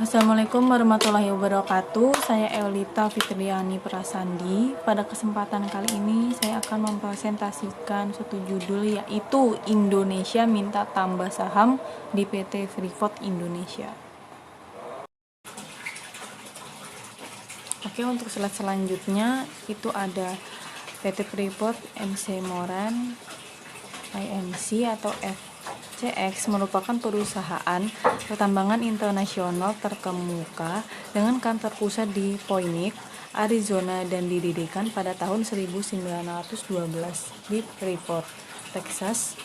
Assalamualaikum warahmatullahi wabarakatuh. Saya Eulita Fitriani Prasandi. Pada kesempatan kali ini saya akan mempresentasikan suatu judul, yaitu Indonesia minta tambah saham di PT Freeport Indonesia. Oke, untuk slide selanjutnya itu ada PT Freeport MC Moran IMC atau FCX merupakan perusahaan pertambangan internasional terkemuka dengan kantor pusat di Phoenix, Arizona dan didirikan pada tahun 1912 di Freeport, Texas,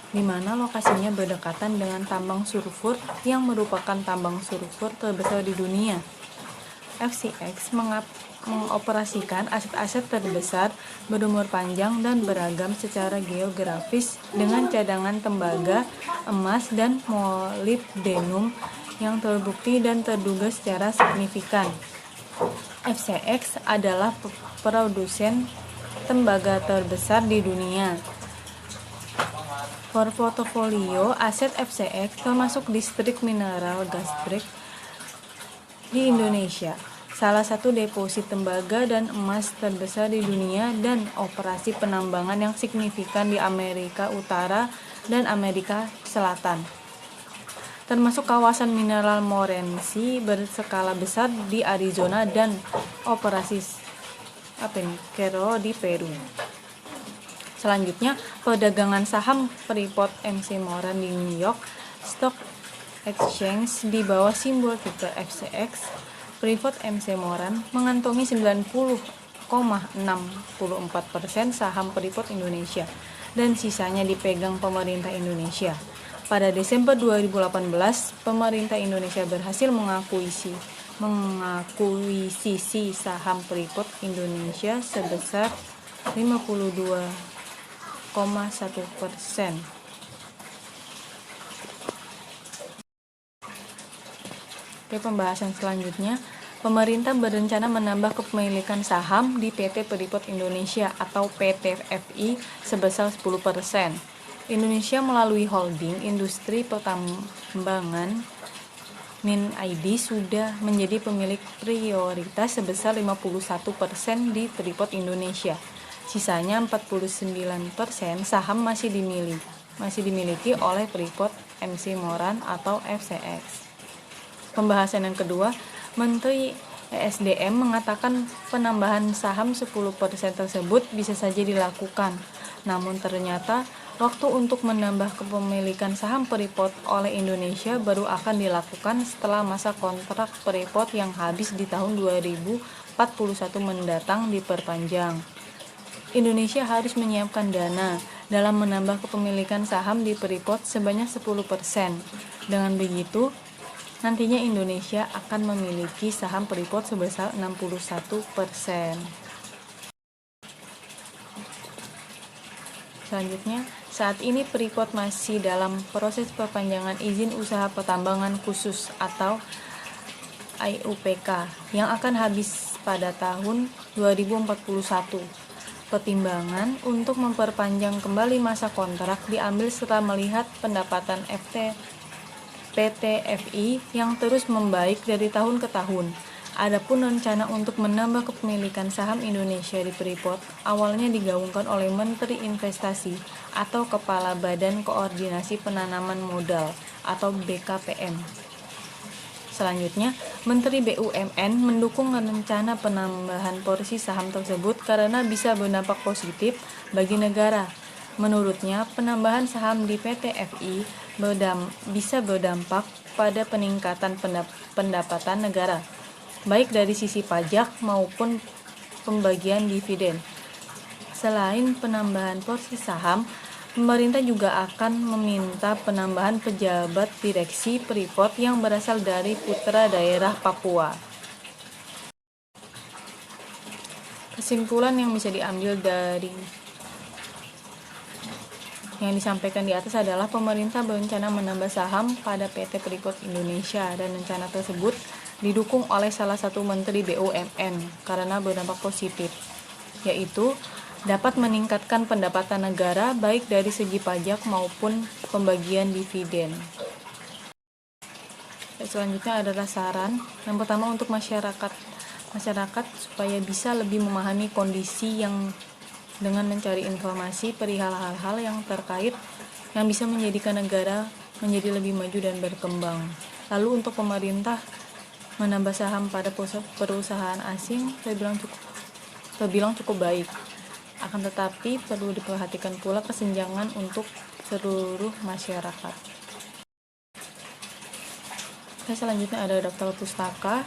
di mana lokasinya berdekatan dengan tambang sulfur yang merupakan tambang sulfur terbesar di dunia. FCX mengoperasikan aset-aset terbesar berumur panjang dan beragam secara geografis dengan cadangan tembaga, emas, dan molibdenum yang terbukti dan terduga secara signifikan. FCX adalah produsen tembaga terbesar di dunia. Portofolio aset FCX termasuk distrik mineral Gasbrek di Indonesia, salah satu deposit tembaga dan emas terbesar di dunia, dan operasi penambangan yang signifikan di Amerika Utara dan Amerika Selatan, termasuk kawasan mineral Morenci berskala besar di Arizona dan operasi Cerro di Peru. Selanjutnya, perdagangan saham Freeport MC Moran di New York Stock Exchange di bawah simbol ticker FCX. Freeport MC Moran mengantongi 90,64% saham Freeport Indonesia dan sisanya dipegang pemerintah Indonesia. Pada Desember 2018, pemerintah Indonesia berhasil mengakuisisi saham Freeport Indonesia sebesar 52,1%. Pembahasan selanjutnya, pemerintah berencana menambah kepemilikan saham di PT Freeport Indonesia atau PT FI sebesar 10%. Indonesia melalui holding industri pertambangan MinID sudah menjadi pemilik prioritas sebesar 51% di Freeport Indonesia. Sisanya 49% saham masih dimiliki oleh Freeport MC Moran atau FCX. Pembahasan yang kedua, Menteri ESDM mengatakan penambahan saham 10% tersebut bisa saja dilakukan. Namun ternyata waktu untuk menambah kepemilikan saham Freeport oleh Indonesia baru akan dilakukan setelah masa kontrak Freeport yang habis di tahun 2041 mendatang diperpanjang. Indonesia harus menyiapkan dana dalam menambah kepemilikan saham di Freeport sebanyak 10%. Dengan begitu, nantinya Indonesia akan memiliki saham Freeport sebesar 61%. Selanjutnya, saat ini Freeport masih dalam proses perpanjangan izin usaha pertambangan khusus atau IUPK yang akan habis pada tahun 2041. Pertimbangan untuk memperpanjang kembali masa kontrak diambil setelah melihat pendapatan PT FI yang terus membaik dari tahun ke tahun. Adapun rencana untuk menambah kepemilikan saham Indonesia di Freeport awalnya digaungkan oleh Menteri Investasi atau Kepala Badan Koordinasi Penanaman Modal atau BKPM. Selanjutnya, Menteri BUMN mendukung rencana penambahan porsi saham tersebut karena bisa berdampak positif bagi negara. Menurutnya, penambahan saham di PT FI bisa berdampak pada peningkatan pendapatan negara, baik dari sisi pajak maupun pembagian dividen. Selain penambahan porsi saham, pemerintah juga akan meminta penambahan pejabat direksi Freeport yang berasal dari putra daerah Papua. Kesimpulan yang bisa diambil dari yang disampaikan di atas adalah pemerintah berencana menambah saham pada PT Freeport Indonesia dan rencana tersebut didukung oleh salah satu Menteri BUMN karena berdampak positif, yaitu dapat meningkatkan pendapatan negara baik dari segi pajak maupun pembagian dividen. Selanjutnya adalah saran. Yang pertama untuk masyarakat supaya bisa lebih memahami kondisi yang dengan mencari informasi perihal hal-hal yang terkait yang bisa menjadikan negara menjadi lebih maju dan berkembang. Lalu untuk pemerintah menambah saham pada perusahaan asing terbilang cukup baik. Akan tetapi perlu diperhatikan pula kesenjangan untuk seluruh masyarakat. Selanjutnya ada daftar pustaka.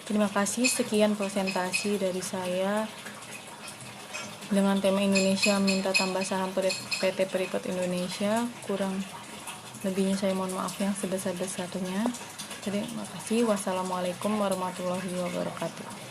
Terima kasih, sekian presentasi dari saya dengan tema Indonesia minta tambah saham PT Freeport Indonesia. Kurang lebihnya saya mohon maaf yang sebesar-besarnya. Terima kasih. Wassalamualaikum warahmatullahi wabarakatuh.